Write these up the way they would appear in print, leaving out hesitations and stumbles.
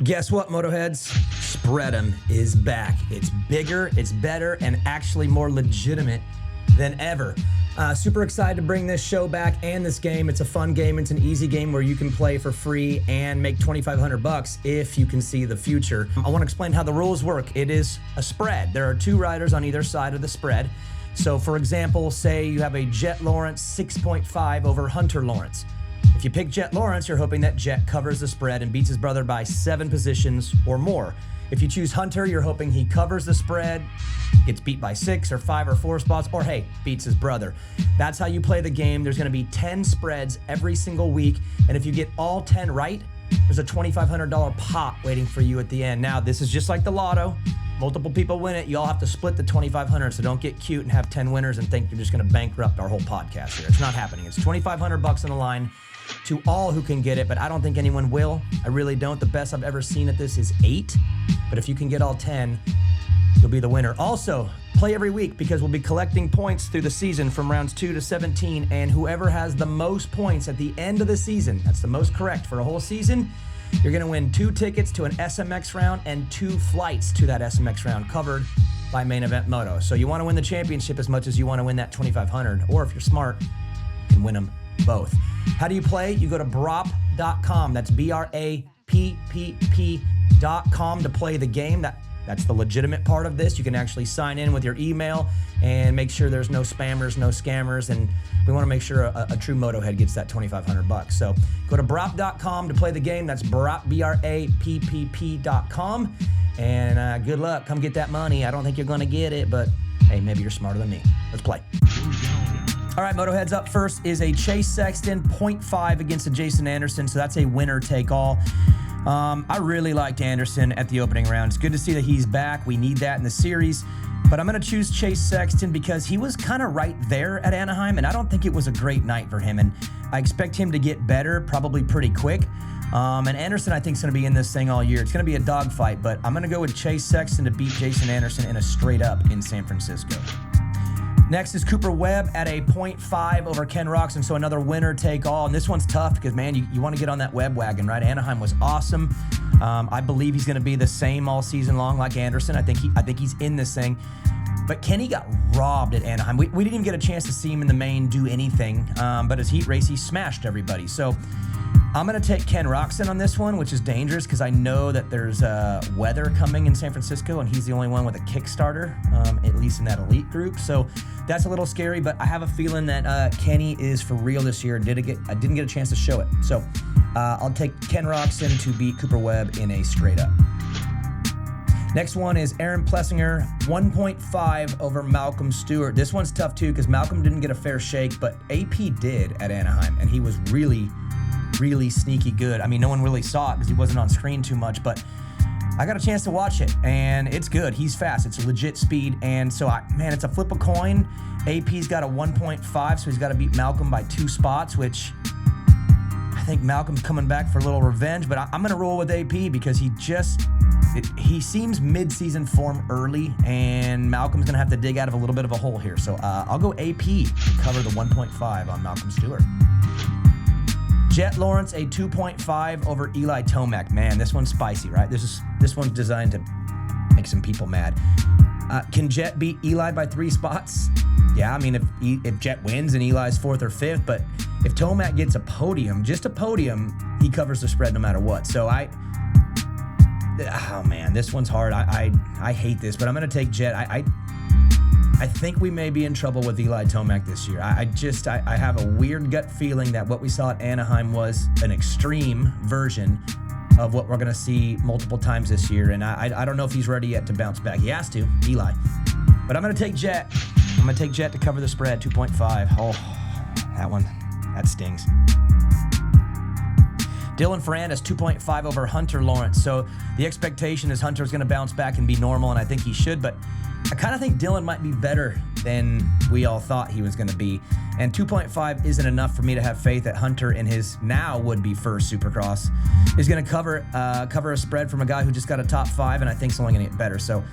Guess what, Motoheads? Spread'em is back. It's bigger, it's better, and actually more legitimate than ever. Super excited to bring this show back and this game. It's a fun game. It's an easy game where you can play for free and make $2,500 if you can see the future. I want to explain how the rules work. It is a spread. There are two riders on either side of the spread. So for example, say you have a Jet Lawrence 6.5 over Hunter Lawrence. If you pick Jet Lawrence, you're hoping that Jet covers the spread and beats his brother by 7 positions or more. If you choose Hunter, you're hoping he covers the spread, gets beat by 6 or 5 or 4 spots, or hey, beats his brother. That's how you play the game. There's going to be 10 spreads every single week, and if you get all 10 right, there's a $2,500 pot waiting for you at the end. Now, this is just like the lotto. Multiple people win it. You all have to split the $2,500, so don't get cute and have 10 winners and think you're just going to bankrupt our whole podcast here. It's not happening. It's $2,500 on the line to all who can get it, but I don't think anyone will. I really don't. The best I've ever seen at this is 8, but if you can get all 10, you'll be the winner. Also, play every week because we'll be collecting points through the season from rounds 2 to 17, and whoever has the most points at the end of the season, that's the most correct for a whole season, you're going to win 2 tickets to an SMX round and 2 flights to that SMX round covered by Main Event Moto. So you want to win the championship as much as you want to win that $2,500, or if you're smart, you can win them both. How do you play? You go to brap.com. That's BRAPPP.com to play the game. That's the legitimate part of this. You can actually sign in with your email and make sure there's no spammers, no scammers, and we want to make sure a true Motohead gets that $2,500. So go to brap.com to play the game. That's brap, BRAPPP.com. And good luck. Come get that money. I don't think you're going to get it, but hey, maybe you're smarter than me. Let's play. All right, Motoheads, up first is a Chase Sexton 0.5 against a Jason Anderson, so that's a winner take all. I really liked Anderson at the opening round. It's good to see that he's back. We need that in the series. But I'm going to choose Chase Sexton because he was kind of right there at Anaheim, and I don't think it was a great night for him. And I expect him to get better probably pretty quick. And Anderson, I think, is going to be in this thing all year. It's going to be a dogfight, but I'm going to go with Chase Sexton to beat Jason Anderson in a straight up in San Francisco. Next is Cooper Webb at a 0.5 over Ken Roczen, so another winner take all. And this one's tough because, man, you want to get on that Webb wagon, right? Anaheim was awesome. I believe he's going to be the same all season long like Anderson. I think he's in this thing. But Kenny got robbed at Anaheim. We didn't even get a chance to see him in the main do anything. But his heat race, he smashed everybody. So I'm going to take Ken Roczen on this one, which is dangerous because I know that there's weather coming in San Francisco, and he's the only one with a Kickstarter, at least in that elite group. So that's a little scary, but I have a feeling that Kenny is for real this year. I didn't get a chance to show it. So I'll take Ken Roczen to beat Cooper Webb in a straight up. Next one is Aaron Plessinger, 1.5 over Malcolm Stewart. This one's tough too because Malcolm didn't get a fair shake, but AP did at Anaheim, and he was really sneaky good. I mean, no one really saw it because he wasn't on screen too much, but I got a chance to watch it, and it's good. He's fast. It's a legit speed, and so, it's a flip a coin. AP's got a 1.5, so he's got to beat Malcolm by 2 spots, which I think Malcolm's coming back for a little revenge, but I'm going to roll with AP because he seems mid-season form early, and Malcolm's going to have to dig out of a little bit of a hole here. So I'll go AP to cover the 1.5 on Malcolm Stewart. Jet Lawrence, a 2.5 over Eli Tomac. Man, this one's spicy, right? This one's designed to make some people mad. Can Jet beat Eli by 3 spots? Yeah, I mean, if Jet wins and Eli's 4th or 5th, but if Tomac gets just a podium, he covers the spread no matter what. So this one's hard. I hate this, but I'm going to take Jet. I think we may be in trouble with Eli Tomac this year. I have a weird gut feeling that what we saw at Anaheim was an extreme version of what we're going to see multiple times this year, and I don't know if he's ready yet to bounce back. He has to, Eli. But I'm going to take Jet. I'm going to take Jet to cover the spread, 2.5. Oh, that stings. Dylan Ferrandis, 2.5 over Hunter Lawrence. So the expectation is Hunter's going to bounce back and be normal, and I think he should, but I kind of think Dylan might be better than we all thought he was going to be. And 2.5 isn't enough for me to have faith that Hunter in his now would-be first Supercross is going to cover a spread from a guy who just got a top 5 and I think is only going to get better. So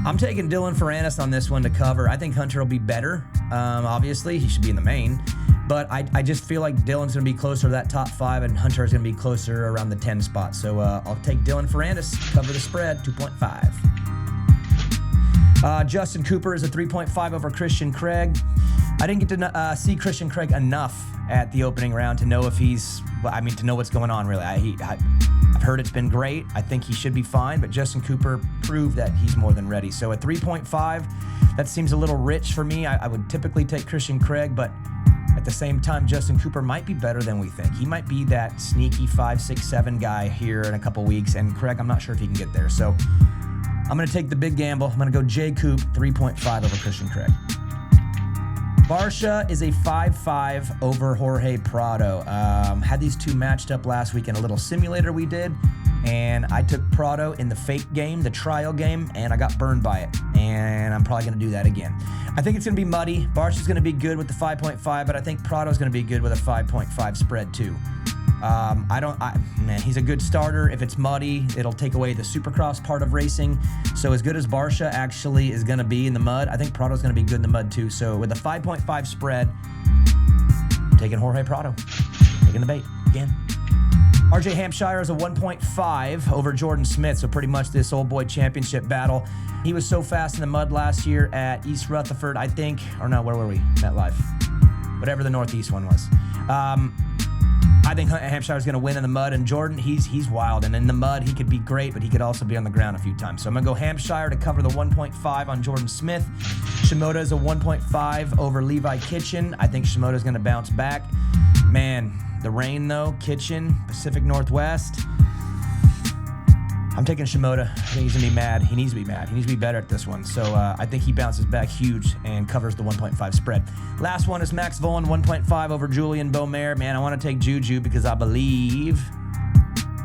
I'm taking Dylan Ferrandis on this one to cover. I think Hunter will be better. Obviously, he should be in the main. But I just feel like Dylan's going to be closer to that top 5, and Hunter is going to be closer around the 10 spot. So I'll take Dylan Ferrandis, cover the spread, 2.5. Justin Cooper is a 3.5 over Christian Craig. I didn't get to see Christian Craig enough at the opening round to know if to know what's going on, really. I've heard it's been great. I think he should be fine, but Justin Cooper proved that he's more than ready. So at 3.5, that seems a little rich for me. I would typically take Christian Craig, but at the same time, Justin Cooper might be better than we think. He might be that sneaky 5, 6, 7 guy here in a couple weeks, and Craig, I'm not sure if he can get there. So I'm going to take the big gamble. I'm going to go J. Coop, 3.5 over Christian Craig. Barcia is a 5.5 over Jorge Prado. Had these two matched up last week in a little simulator we did, and I took Prado in the fake game, the trial game, and I got burned by it, and I'm probably going to do that again. I think it's going to be muddy. Barcia's going to be good with the 5.5, but I think Prado's going to be good with a 5.5 spread too. He's a good starter. If it's muddy, it'll take away the Supercross part of racing. So as good as Barcia actually is going to be in the mud, I think Prado's going to be good in the mud too. So with a 5.5 spread, I'm taking Jorge Prado. Taking the bait again. RJ Hampshire is a 1.5 over Jordan Smith. So pretty much this old boy championship battle. He was so fast in the mud last year at East Rutherford, I think. Or no, where were we? MetLife. Whatever the Northeast one was. I think Hampshire's going to win in the mud, and Jordan, he's wild, and in the mud, he could be great, but he could also be on the ground a few times. So I'm going to go Hampshire to cover the 1.5 on Jordan Smith. Shimoda is a 1.5 over Levi Kitchen. I think Shimoda's going to bounce back. Man, the rain, though, Kitchen, Pacific Northwest. I'm taking Shimoda. I think he's going to be mad. He needs to be mad. He needs to be better at this one. So I think he bounces back huge and covers the 1.5 spread. Last one is Max Volan, 1.5 over Julian Beaumer. Man, I want to take Juju because I believe,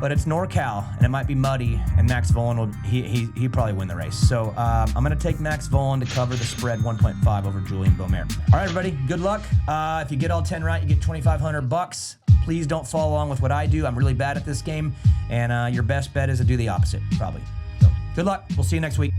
but it's NorCal, and it might be muddy, and Max Volan he'll probably win the race. So I'm going to take Max Volan to cover the spread, 1.5 over Julian Beaumer. All right, everybody, good luck. If you get all 10 right, you get $2,500. Please don't follow along with what I do. I'm really bad at this game, and your best bet is to do the opposite, probably. So good luck. We'll see you next week.